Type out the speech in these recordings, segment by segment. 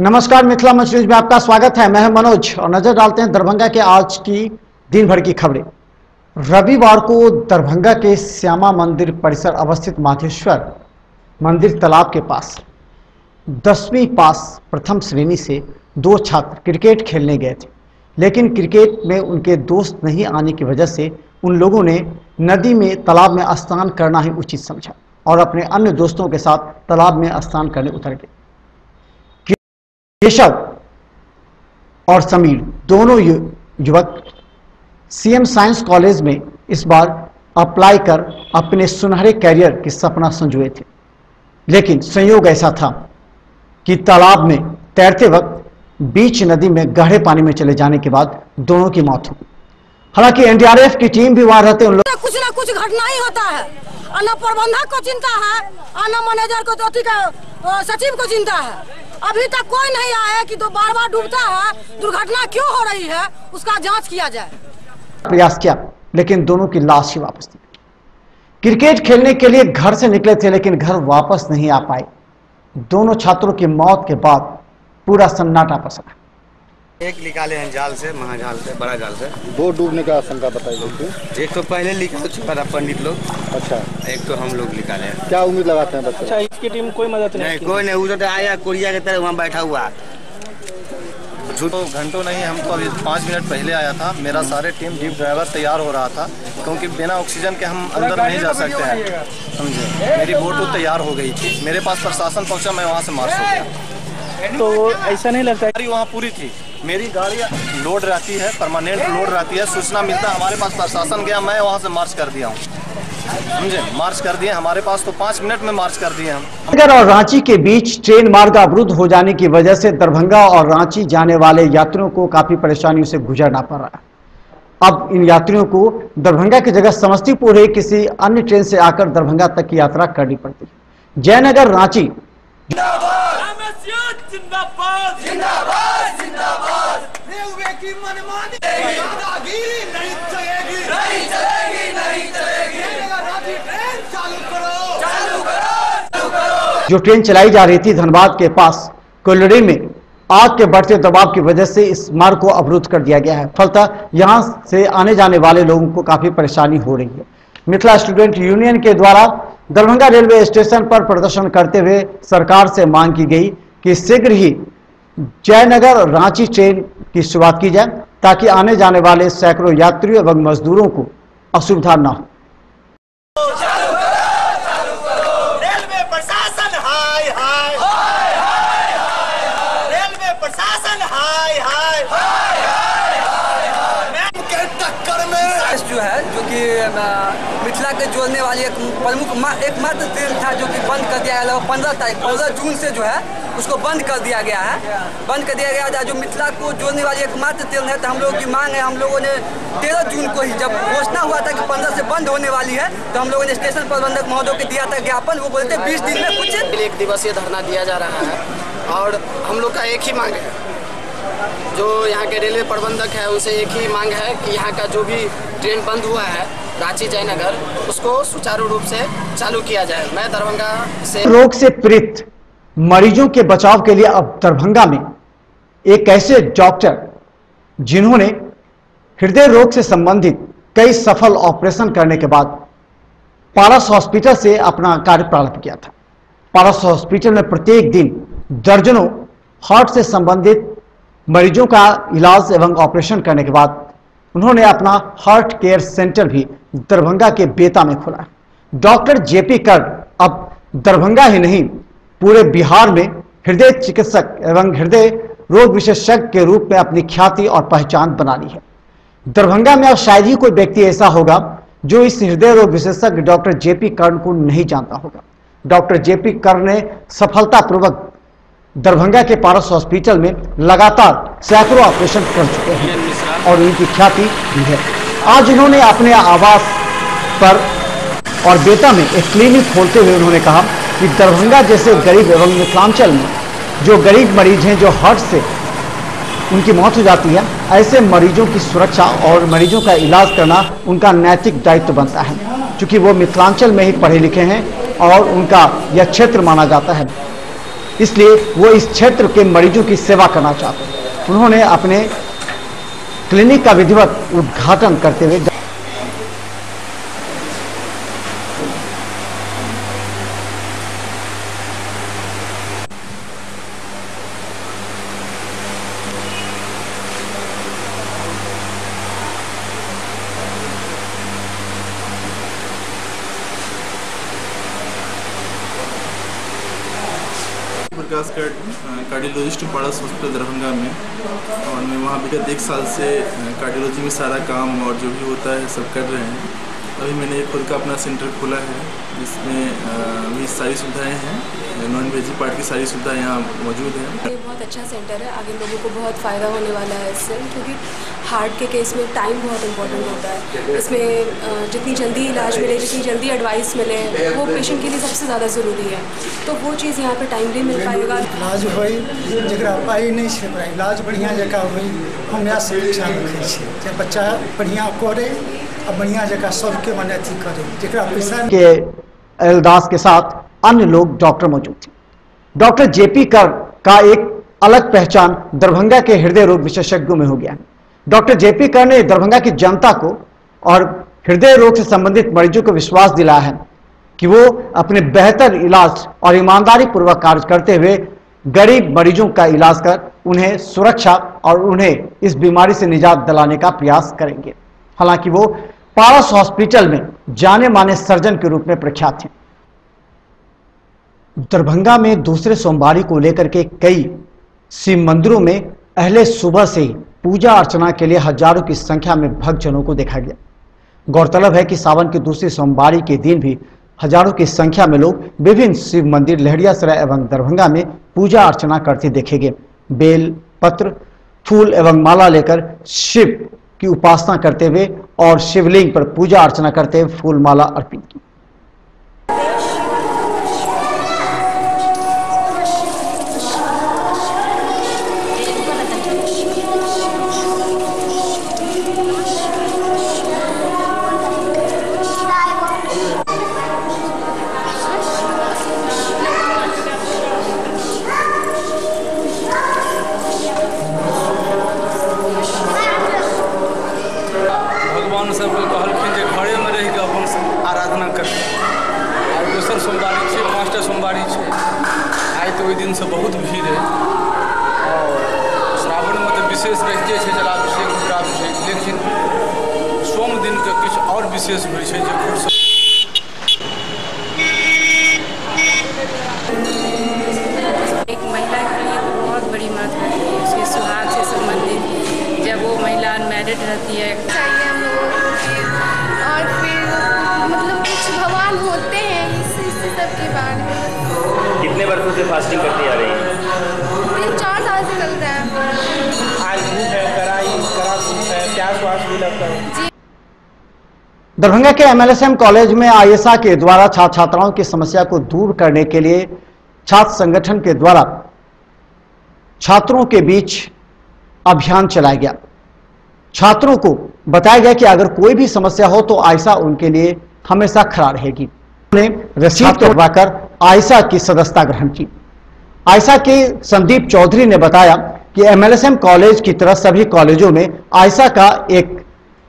नमस्कार, मिथिला मंच न्यूज में आपका स्वागत है। मैं हूं मनोज और नजर डालते हैं दरभंगा के आज की दिन भर की खबरें। रविवार को दरभंगा के श्यामा मंदिर परिसर अवस्थित माधेश्वर मंदिर तालाब के पास 10वीं पास प्रथम श्रेणी से दो छात्र क्रिकेट खेलने गए थे, लेकिन क्रिकेट में उनके दोस्त नहीं आने की वजह से उन लोगों ने नदी में तालाब में स्नान करना ही उचित समझा और अपने अन्य दोस्तों के साथ तालाब में स्नान करने उतर गए। केशव और समीर दोनों युवक सीएम साइंस कॉलेज में इस बार अप्लाई कर अपने सुनहरे कैरियर के सपना संजोए थे, लेकिन संयोग ऐसा था कि तालाब में तैरते वक्त बीच नदी में गहरे पानी में चले जाने के बाद दोनों की मौत हो गई। हालांकि एनडीआरएफ की टीम भी वहां रहते उन लोग कुछ ना कुछ घटना ही होता है। न प्रबंधक को चिंता है, न मैनेजर को, सचिव को चिंता है। अभी तक कोई नहीं आया कि तो बार बार डूबता है, दुर्घटना क्यों हो रही है उसका जांच किया जाए। प्रयास किया, लेकिन दोनों की लाश ही वापस नहीं। क्रिकेट खेलने के लिए घर से निकले थे, लेकिन घर वापस नहीं आ पाए। दोनों छात्रों की मौत के बाद पूरा सन्नाटा पसरा। एक निकाले हैं जाल से, महाजाल से, बड़ा जाल से। दो डूबने का आशंका बताई गई थी। एक तो पहले निकाल चुका था पंडित लोग। अच्छा, एक तो हम लोग निकाले हैं। क्या उम्मीद लगाते हैं बच्चे? अच्छा, इसकी टीम कोई मदद नहीं? कोई नहीं, उधर आया कोरिया की तरह वहाँ बैठा हुआ। तो घंटों नहीं, हम तो अभी 5 मिनट पहले आया था। मेरा सारे टीम डीप ड्राइवर तैयार हो रहा था, क्योंकि बिना ऑक्सीजन के हम अंदर नहीं जा सकते हैं, समझे। मेरी बोट तैयार हो गई थी, मेरे पास प्रशासन पहुंचा, मैं वहाँ से मार्च हो गया। तो ऐसा नहीं लगता गाड़ी वहाँ पूरी थी, मेरी गाड़ी लोड रहती है, परमानेंट लोड रहती है। सूचना मिलता है, हमारे पास प्रशासन गया, मैं वहाँ से मार्च कर दिया हूँ, समझे। मार्च कर दिए हमारे पास, तो 5 मिनट में मार्च कर दिए हम। दरभंगा और रांची के बीच ट्रेन मार्ग अवरुद्ध हो जाने की वजह से दरभंगा और रांची जाने वाले यात्रियों को काफी परेशानियों से गुजरना पड़ रहा है। अब इन यात्रियों को दरभंगा की जगह समस्तीपुर या किसी अन्य ट्रेन से आकर दरभंगा तक की यात्रा करनी पड़ती है। जयनगर रांची जो ट्रेन चलाई जा रही थी धनबाद के पास कोयलड़ी में आग के बढ़ते दबाव की वजह से इस मार्ग को अवरुद्ध कर दिया गया है। फलतः यहां से आने जाने वाले लोगों को काफी परेशानी हो रही है। मिथिला स्टूडेंट यूनियन के द्वारा दरभंगा रेलवे स्टेशन पर प्रदर्शन करते हुए सरकार से मांग की गई कि शीघ्र ही जयनगर रांची ट्रेन की शुरुआत की जाए, ताकि आने जाने वाले सैकड़ों यात्रियों एवं मजदूरों को असुविधा न हो। रेलवे प्रशासन हाय हाय, रेलवे प्रशासन हाय हाय के टक्कर में जो है, जो कि मिथिला के जोड़ने वाली एक प्रमुख एकमात्र ट्रेन था, जो कि बंद कर दिया गया 15 जून से जो है उसको बंद कर दिया गया है। बंद कर दिया गया था, जो मिथिला को जोड़ने वाली एकमात्र ट्रेन है। तो हम लोगों की मांग है, हम लोगों ने 13 जून को ही जब घोषणा हुआ था कि 15 से बंद होने वाली है, तो हम लोगों ने स्टेशन प्रबंधक महोदय को दिया था ज्ञापन। वो बोलते 20 दिन में कुछ 1 दिवसीय धरना दिया जा रहा है और हम लोग का एक ही मांग है, जो यहाँ के रेलवे प्रबंधक है उसे एक ही मांग है कि यहाँ का जो भी ट्रेन बंद हुआ है रांची जयनगर, उसको सुचारू रूप से चालू किया जाए। मैं दरभंगा से रोग से पीड़ित मरीजों के बचाव के लिए अब दरभंगा में एक ऐसे डॉक्टर जिन्होंने हृदय रोग से संबंधित कई सफल ऑपरेशन करने के बाद पारस हॉस्पिटल से अपना कार्य प्रारंभ किया था। पारस हॉस्पिटल में प्रत्येक दिन दर्जनों हार्ट से संबंधित मरीजों का इलाज एवं ऑपरेशन करने के बाद उन्होंने अपना हार्ट केयर सेंटर भी दरभंगा के बेता में खोला। डॉक्टर जेपी कर्ड अब दरभंगा ही नहीं पूरे बिहार में हृदय चिकित्सक एवं हृदय रोग विशेषज्ञ के रूप में अपनी ख्याति और पहचान बना ली है। दरभंगा में अब शायद ही कोई व्यक्ति ऐसा होगा जो इस हृदय रोग विशेषज्ञ डॉक्टर जेपी कर्ड को नहीं जानता होगा। डॉक्टर जेपी कर्ड ने सफलतापूर्वक दरभंगा के पारस हॉस्पिटल में लगातार सैकड़ों ऑपरेशन कर चुके हैं और उनकी ख्याति भी है। आज उन्होंने अपने आवास पर और बेता में एक क्लिनिक खोलते हुए उन्होंने कहा कि दरभंगा जैसे गरीब एवं मिथिलांचल में जो गरीब मरीज हैं, जो हार्ट से उनकी मौत हो जाती है, ऐसे मरीजों की सुरक्षा और मरीजों का इलाज करना उनका नैतिक दायित्व बनता है, क्योंकि वो मिथिलांचल में ही पढ़े लिखे हैं और उनका यह क्षेत्र माना जाता है। इसलिए वो इस क्षेत्र के मरीजों की सेवा करना चाहते हैं। उन्होंने अपने क्लिनिक का विधिवत उद्घाटन करते हुए प्रकाश कार्डियोलॉजिस्ट पारस हॉस्पिटल दरभंगा में, और मैं वहाँ विगत 1 साल से कार्डियोलॉजी में सारा काम और जो भी होता है सब कर रहे हैं। अभी मैंने एक खुद का अपना सेंटर खोला है जिसमें भी सारी सुविधाएं हैं, नॉन वेजी पार्ट की सारी सुविधाएं यहाँ मौजूद हैं। ये बहुत अच्छा सेंटर है, आगे लोगों को बहुत फ़ायदा होने वाला है इससे, क्योंकि हार्ट के केस में टाइम बहुत इम्पोर्टेंट होता है। इसमें जितनी जल्दी इलाज मिले, जितनी जल्दी एडवाइस मिले, वो पेशेंट के लिए सबसे ज़्यादा ज़रूरी है। तो वो चीज़ यहाँ पे टाइमली मिल पाएगा। इलाज होई जरा पाई नहीं छै, इलाज बढ़िया जगह होई, हम यहाँ से इच्छा रखे छी जे बच्चा बढ़िया करे और बढ़िया जगह सबके मने अथी करे, जरा पैसा के एलदास के साथ अन्य लोग डॉक्टर मौजूद थे। डॉक्टर जेपी कर का एक अलग पहचान दरभंगा के हृदय रोग विशेषज्ञों में हो गया। डॉक्टर जेपी कर ने दरभंगा की जनता को और हृदय रोग से संबंधित मरीजों को विश्वास दिलाया है कि वो अपने बेहतर इलाज और ईमानदारी पूर्वक कार्य करते हुए गरीब मरीजों का इलाज कर उन्हें सुरक्षा और उन्हें इस बीमारी से निजात दिलाने का प्रयास करेंगे। हालांकि वो पारस हॉस्पिटल में जाने माने सर्जन के रूप में प्रख्यात हैं। दरभंगा में दूसरे सोमवारी को लेकर के कई शिव मंदिरों में अहले सुबह से ही पूजा अर्चना के लिए हजारों की संख्या में भक्तजनों को देखा गया। गौरतलब है कि सावन की दूसरी सोमवारी के दिन भी हजारों की संख्या में लोग विभिन्न शिव मंदिर लहरियासराय एवं दरभंगा में पूजा अर्चना करते देखे गए। बेल पत्र, फूल एवं माला लेकर शिव की उपासना करते हुए और शिवलिंग पर पूजा अर्चना करते हुए फूल माला अर्पित की। दिन से बहुत भीड़ है और श्रावण में तो विशेष रहिते है जलाभिषेक रुद्राभिषेक, लेकिन सोम दिन के कुछ और विशेष होइ छै जे एक महिला के लिए तो बहुत बड़ी महत्व है उसके सुहाग से संबंधित, जब वो महिला अनमैरिड रहती है चाहिए हम लोगों को, और फिर मतलब कुछ भगवान होते हैं इस सब के बारे में। कितने वर्षों से फास्टिंग करती आ रही है? 4 साल से चलता है। आज धूप है, कड़ा धूप है, प्यास वास भी लगता है। दरभंगा के MLSM कॉलेज में आईएसआ के द्वारा छात्र छात्राओं की समस्या को दूर करने के लिए छात्र संगठन के द्वारा छात्रों के बीच अभियान चलाया गया। छात्रों को बताया गया कि अगर कोई भी समस्या हो तो आईएसआ उनके लिए हमेशा खड़ा रहेगी। उन्होंने रसीद करवाकर आईएसआ की सदस्यता ग्रहण की। आईएसआ के संदीप चौधरी ने बताया कि MLSM कॉलेज की तरह सभी कॉलेजों में आईएसआ का एक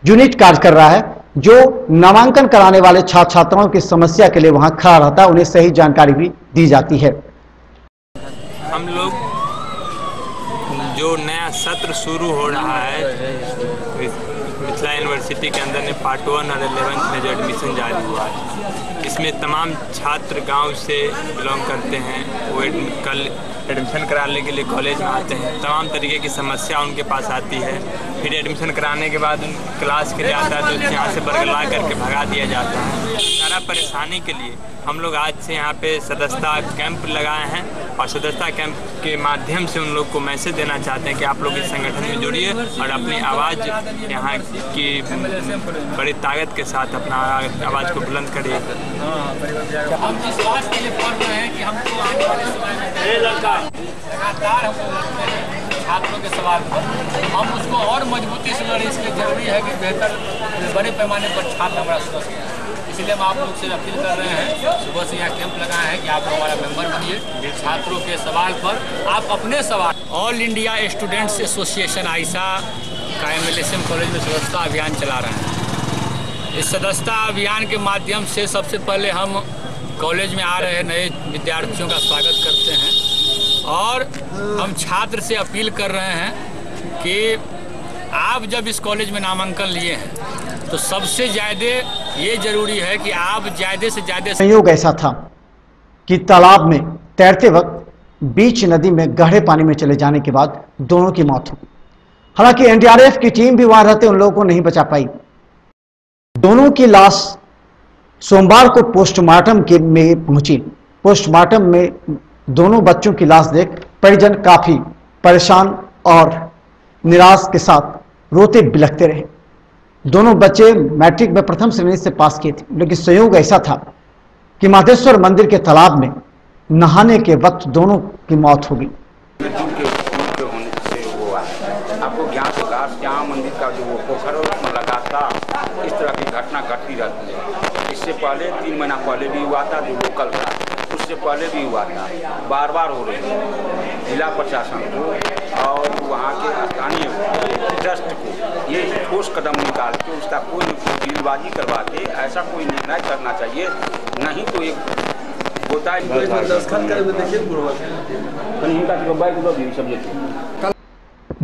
यूनिट कार्य कर रहा है जो नामांकन कराने वाले छात्र छात्राओं की समस्या के लिए वहां खड़ा रहता है, उन्हें सही जानकारी भी दी जाती है। हम लोग जो नया सत्र शुरू हो रहा है मिथिला यूनिवर्सिटी के अंदर ने पार्ट 1 और 11th में जो एडमिशन जारी हुआ है, इसमें तमाम छात्र गांव से बिलोंग करते हैं। वो कल एडमिशन कराने के लिए कॉलेज में आते हैं, तमाम तरीके की समस्या उनके पास आती है। फिर एडमिशन कराने के बाद क्लास के लिए आता है तो यहाँ से बरगला करके भगा दिया जाता है। सारा परेशानी के लिए हम लोग आज से यहाँ पे सदस्यता कैंप लगाए हैं और सदस्यता कैंप के माध्यम से उन लोग को मैसेज देना चाहते हैं कि आप लोग इस संगठन में जुड़िए और अपनी आवाज़ यहाँ की बड़ी ताकत के साथ अपना आवाज़ को बुलंद करिए। हम इस बात के लिए पढ़ रहे हैं कि हमको आने वाले समय में लगातार हम लड़ते हैं छात्रों के सवाल पर, हम उसको और मजबूती से लड़े। इसलिए जरूरी है कि बेहतर बड़े पैमाने पर छात्र हमारा इसलिए हम आप लोग से अपील कर रहे हैं, सुबह से यहाँ कैंप लगाए हैं कि आप लोग हमारा मेंबर बनिए। छात्रों के सवाल पर आप अपने सवाल। ऑल इंडिया स्टूडेंट्स एसोसिएशन आइसा का MLSM कॉलेज में सदस्यता अभियान चला रहे हैं। इस सदस्यता अभियान के माध्यम से सबसे पहले हम कॉलेज में आ रहे नए विद्यार्थियों का स्वागत करते हैं और हम छात्र से अपील कर रहे हैं कि आप जब इस कॉलेज में नामांकन लिए हैं तो सबसे ज़्यादा ये जरूरी है कि आप ज़्यादा से ज़्यादा। संयोग ऐसा था कि तालाब में तैरते वक्त बीच नदी में गहरे पानी में चले जाने के बाद दोनों की मौत हो गई। हालांकि NDRF की टीम भी वहां रहते उन लोगों को नहीं बचा पाई। दोनों की लाश सोमवार को पोस्टमार्टम के में पहुंची। पोस्टमार्टम में दोनों बच्चों की लाश देख परिजन काफी परेशान और निराश के साथ रोते बिलखते रहे। दोनों बच्चे मैट्रिक में प्रथम श्रेणी से पास किए थे, लेकिन संयोग ऐसा था कि माधेश्वर मंदिर के तालाब में नहाने के वक्त दोनों की मौत हो गई। आपको ज्ञात होगा श्याम मंदिर का जो वो पोखर में लगा था, इस तरह की घटना घटती रहती है। इससे पहले 3 महीना पहले भी हुआ था, जो लोकल था, उससे पहले भी हुआ था, बार बार हो रही है। जिला प्रशासन को और वहाँ के स्थानीय ट्रस्ट को ये ठोस कदम निकाल के उसका कोई डीलबाजी करवा के ऐसा कोई निर्णय करना चाहिए, नहीं तो एक होता है।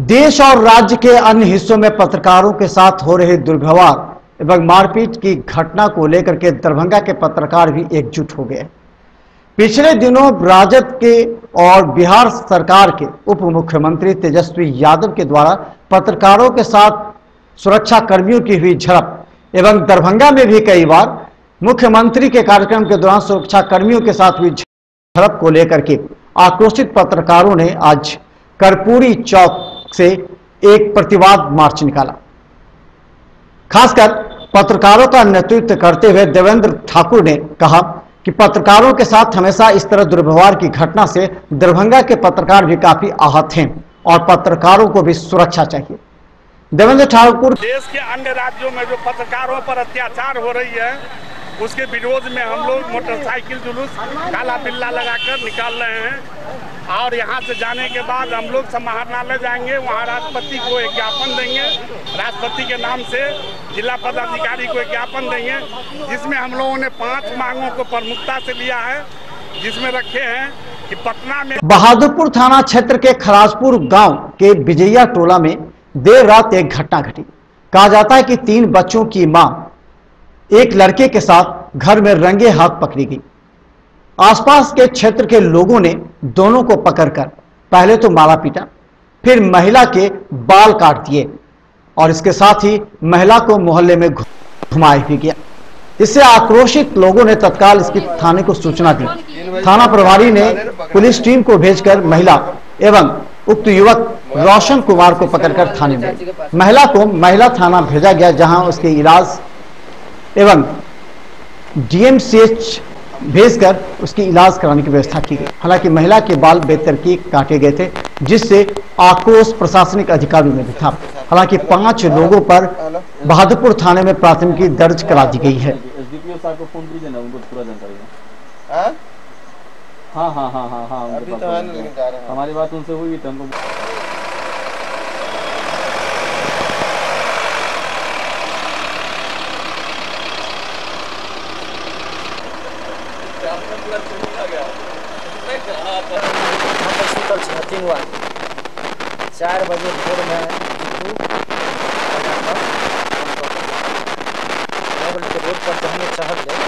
देश और राज्य के अन्य हिस्सों में पत्रकारों के साथ हो रहे दुर्व्यवहार एवं मारपीट की घटना को लेकर के दरभंगा के पत्रकार भी एकजुट हो गए। पिछले दिनों राजद के और बिहार सरकार के उप मुख्यमंत्री तेजस्वी यादव के द्वारा पत्रकारों के साथ सुरक्षा कर्मियों की हुई झड़प एवं दरभंगा में भी कई बार मुख्यमंत्री के कार्यक्रम के दौरान सुरक्षा कर्मियों के साथ हुई झड़प को लेकर के आक्रोशित पत्रकारों ने आज कर्पूरी चौक से एक प्रतिवाद मार्च निकाला। खासकर पत्रकारों का नेतृत्व करते हुए देवेंद्र ठाकुर ने कहा कि पत्रकारों के साथ हमेशा इस तरह दुर्व्यवहार की घटना से दरभंगा के पत्रकार भी काफी आहत हैं और पत्रकारों को भी सुरक्षा चाहिए। देवेंद्र ठाकुर देश के अन्य राज्यों में जो पत्रकारों पर अत्याचार हो रही है उसके विरोध में हम लोग मोटरसाइकिल जुलूस काला बिल्ला लगाकर निकाल रहे हैं और यहाँ से जाने के बाद हम लोग समाहरणालय जाएंगे, वहाँ राष्ट्रपति को एक ज्ञापन देंगे, राष्ट्रपति के नाम से जिला पदाधिकारी को एक ज्ञापन देंगे, जिसमें हम लोगों ने 5 मांगों को प्रमुखता से लिया है, जिसमें रखे हैं कि पटना में बहादुरपुर थाना क्षेत्र के खराजपुर गांव के विजया टोला में देर रात एक घटना घटी। कहा जाता है कि 3 बच्चों की मां एक लड़के के साथ घर में रंगे हाथ पकड़ी गई। आसपास के क्षेत्र के लोगों ने दोनों को पकड़कर पहले तो मारा पीटा, फिर महिला के बाल काट दिए और इसके साथ ही महिला को मोहल्ले में घुमाया भी गया। इससे आक्रोशित लोगों ने तत्काल इसकी थाने को सूचना दी। थाना प्रभारी ने पुलिस टीम को भेजकर महिला एवं उक्त युवक रोशन कुमार को पकड़कर थाने में महिला को महिला थाना भेजा गया, जहां उसके इलाज एवं DMCH भेजकर उसकी इलाज कराने की व्यवस्था की गई। हालांकि महिला के बाल बेतरतीब काटे गए थे, जिससे आक्रोश प्रशासनिक अधिकारियों में भी था। हालांकि 5 लोगों पर बहादुरपुर थाने में प्राथमिकी दर्ज करा दी गई है। हाँ, हमारी बात उनसे हुई थी। तीन हुआ 4 बजे भोर में रोड पर चढ़ने चढ़ गए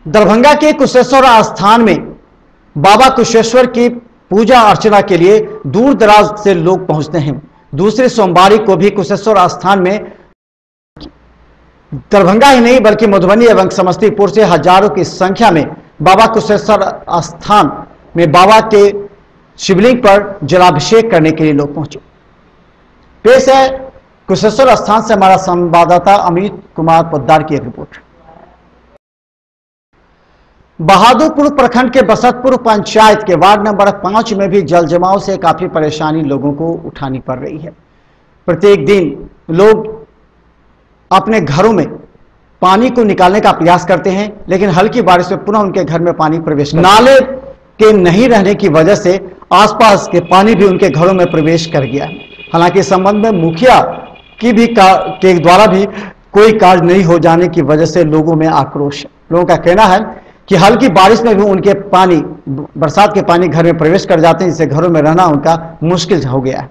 दरभंगा के कुशेश्वर आस्थान में बाबा कुशेश्वर की पूजा अर्चना के लिए दूर दराज से लोग पहुंचते हैं। दूसरे सोमवारी को भी कुशेश्वर आस्थान में दरभंगा ही नहीं बल्कि मधुबनी एवं समस्तीपुर से हजारों की संख्या में बाबा कुशेश्वर आस्थान में बाबा के शिवलिंग पर जलाभिषेक करने के लिए लोग पहुंचे। पेश है कुशेश्वर स्थान से हमारा संवाददाता अमित कुमार पोद्दार की एक रिपोर्ट। बहादुरपुर प्रखंड के बसतपुर पंचायत के वार्ड नंबर 5 में भी जल जमाव से काफी परेशानी लोगों को उठानी पड़ रही है। प्रत्येक दिन लोग अपने घरों में पानी को निकालने का प्रयास करते हैं, लेकिन हल्की बारिश में पुनः उनके घर में पानी प्रवेश नाले के नहीं रहने की वजह से आसपास के पानी भी उनके घरों में प्रवेश कर गया है। हालांकि इस संबंध में मुखिया की भी के द्वारा भी कोई कार्य नहीं हो जाने की वजह से लोगों में आक्रोश है। लोगों का कहना है कि हल्की बारिश में भी उनके पानी, बरसात के पानी घर में प्रवेश कर जाते हैं, जिससे घरों में रहना उनका मुश्किल हो गया है।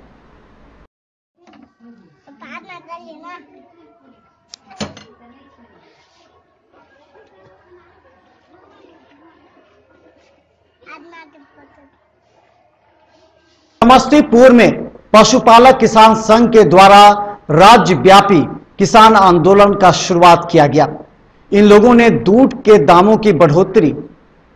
समस्तीपुर में पशुपालक किसान संघ के द्वारा राज्यव्यापी किसान आंदोलन का शुरुआत किया गया। इन लोगों ने दूध के दामों की बढ़ोतरी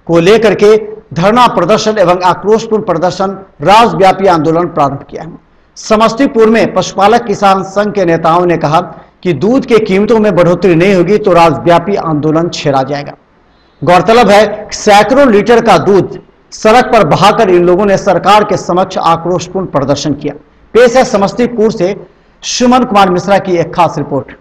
को लेकर के धरना प्रदर्शन एवं आक्रोशपूर्ण प्रदर्शन राज्यव्यापी आंदोलन प्रारंभ किया है। समस्तीपुर में पशुपालक किसान संघ के नेताओं ने कहा कि दूध के कीमतों में बढ़ोतरी नहीं होगी तो राज्यव्यापी आंदोलन छेड़ा जाएगा। गौरतलब है सैकड़ों लीटर का दूध सड़क पर बहाकर इन लोगों ने सरकार के समक्ष आक्रोशपूर्ण प्रदर्शन किया। पेश है समस्तीपुर से सुमन कुमार मिश्रा की एक खास रिपोर्ट।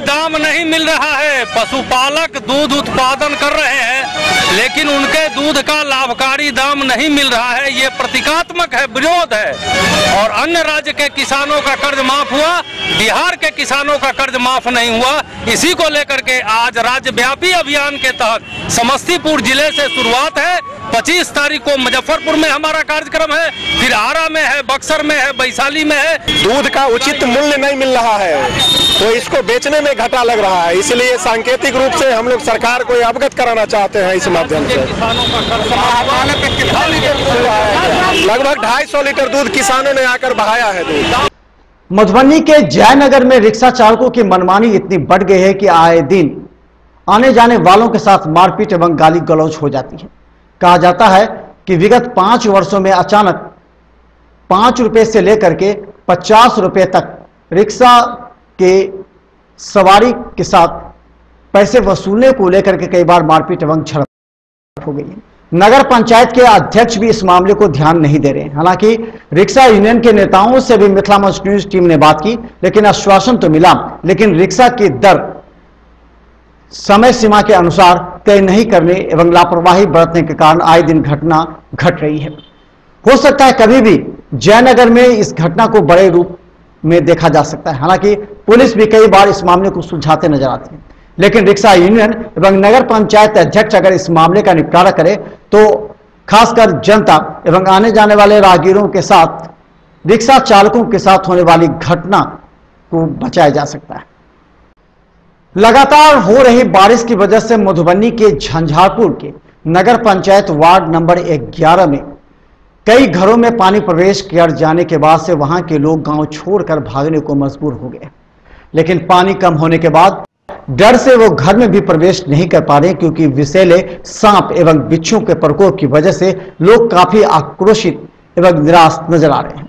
दाम नहीं मिल रहा है। पशुपालक दूध उत्पादन कर रहे हैं, लेकिन उनके दूध का लाभकारी दाम नहीं मिल रहा है। ये प्रतीकात्मक है, विरोध है। और अन्य राज्य के किसानों का कर्ज माफ हुआ, बिहार के किसानों का कर्ज माफ नहीं हुआ। इसी को लेकर के आज राज्यव्यापी अभियान के तहत समस्तीपुर जिले से शुरुआत है। 25 तारीख को मुजफ्फरपुर में हमारा कार्यक्रम है, फिर आरा में है, बक्सर में है, वैशाली में है। दूध का उचित मूल्य नहीं मिल रहा है तो इसको बेचने में घाटा लग रहा है, इसलिए सांकेतिक रूप से हम लोग सरकार को अवगत कराना चाहते हैं। इस माध्यम से लगभग 250 लीटर दूध किसानों ने आकर बहाया है। दूध मधुबनी के जयनगर में रिक्शा चालकों की मनमानी इतनी बढ़ गई है कि आए दिन आने जाने वालों के साथ मारपीट एवं गाली गलौज हो जाती है। कहा जाता है कि विगत 5 वर्षों में अचानक 5 रुपए से लेकर के 50 रुपए तक रिक्शा के सवारी के साथ पैसे वसूलने को लेकर के कई बार मारपीट एवं झड़प हो गई है। नगर पंचायत के अध्यक्ष भी इस मामले को ध्यान नहीं दे रहे हैं। हालांकि रिक्शा यूनियन के नेताओं से भी मिथिला मंच न्यूज टीम ने बात की, लेकिन आश्वासन तो मिला, लेकिन रिक्शा की दर समय सीमा के अनुसार तय नहीं करने एवं लापरवाही बरतने के कारण आए दिन घटना घट रही है। हो सकता है कभी भी जयनगर में इस घटना को बड़े रूप में देखा जा सकता है। हालांकि पुलिस भी कई बार इस मामले को सुलझाते नजर आती है, लेकिन रिक्शा यूनियन एवं नगर पंचायत अध्यक्ष अगर इस मामले का निपटारा करे तो खासकर जनता एवं आने जाने वाले राहगीरों के साथ, रिक्शा चालकों के साथ होने वाली घटना को बचाया जा सकता है। लगातार हो रही बारिश की वजह से मधुबनी के झंझारपुर के नगर पंचायत वार्ड नंबर 11 में कई घरों में पानी प्रवेश कर जाने के बाद से वहां के लोग गांव छोड़कर भागने को मजबूर हो गए। लेकिन पानी कम होने के बाद डर से वो घर में भी प्रवेश नहीं कर पा रहे, क्योंकि विषैले सांप एवं बिच्छू के प्रकोप की वजह से लोग काफी आक्रोशित एवं निराश नजर आ रहे हैं।